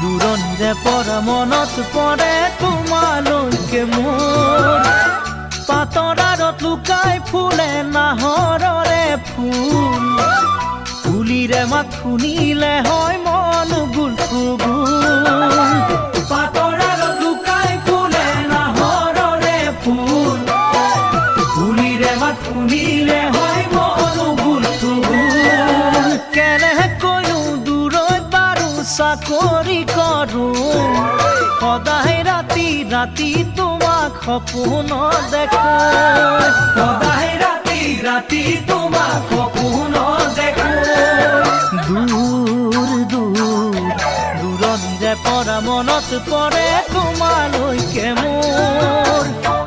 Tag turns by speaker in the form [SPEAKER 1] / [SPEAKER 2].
[SPEAKER 1] দূৰণিৰে পৰা মনত পৰে তোমালৈকে মোৰ পাতৰ আঁৰত লুকাই ফুলে নাহৰৰে ফুল কুলিৰে মাত শুনিলে হয় মন গুল পাতৰ আঁৰত লুকাই ফুলে নাহৰৰে ফুল কুলিৰে মাত শুনিলে হয় মন গুল কেনেকৈনো দূৰৈত বাৰু চাকৰি কৰো সদায় ৰাতি ৰাতি তোমাক সপোন দেখো সদায় ৰাতি ৰাতি তোমাক সপোন দেখো দূৰণিৰে পৰা মনত পৰে তোমালৈকে মোৰ